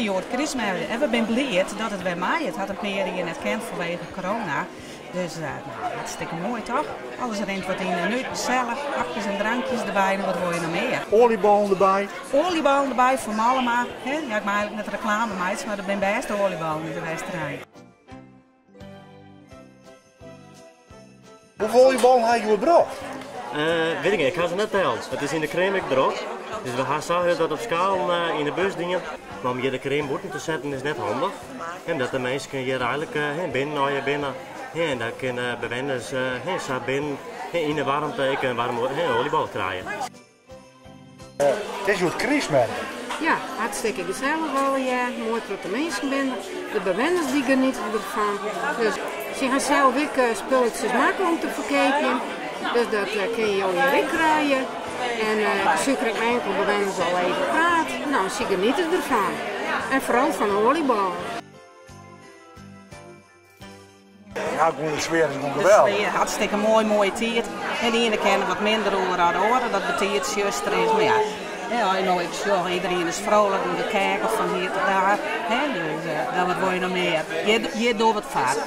jood Christmas. En we zijn blij dat het weer mij. Het had een periode net kent vanwege corona. Dus hartstikke mooi toch? Alles rent wat in. Nu gezellig, hapjes en drankjes erbij en wat wil je nog meer? Olieballen erbij. Olieballen erbij voor allemaal. Ja, ik maak eigenlijk net reclame meid, maar er zijn best olieballen in de restaurant. Hoeveel olieballen heb je gebracht? Weet ik niet, ik ga ze net tellen. Het is in de crème erop. Dus we gaan zorgen dat op schaal in de bus dingen. Maar om je de crème boeten te zetten is net handig. En dat de mensen hier eigenlijk binnen. En dat kunnen bewoners binnen in de warmte een warme oliebal krijgen. Het is jood Christmas. Ja, hartstikke gezellig alweer. Mooi grote mensen binnen. De bewoners die genieten ervan. Dus ze gaan zelf ook spulletjes maken om te verkopen. Dus dat kun je alweer in krijgen. En suiker en enkel bewoners al even praten. Nou, ze genieten ervan. En vooral van de oliebal. Ja, gewoon de sfeer is gewoon geweldig. De sfeer, hartstikke mooie tijd. En de ene kennen wat minder onder dan de andere. Dat betekent juster is. Maar ja, nou, ik zorg, iedereen is vrolijk door de kijken van hier tot daar. Dus wat wil je nog meer? Je doet wat vaak.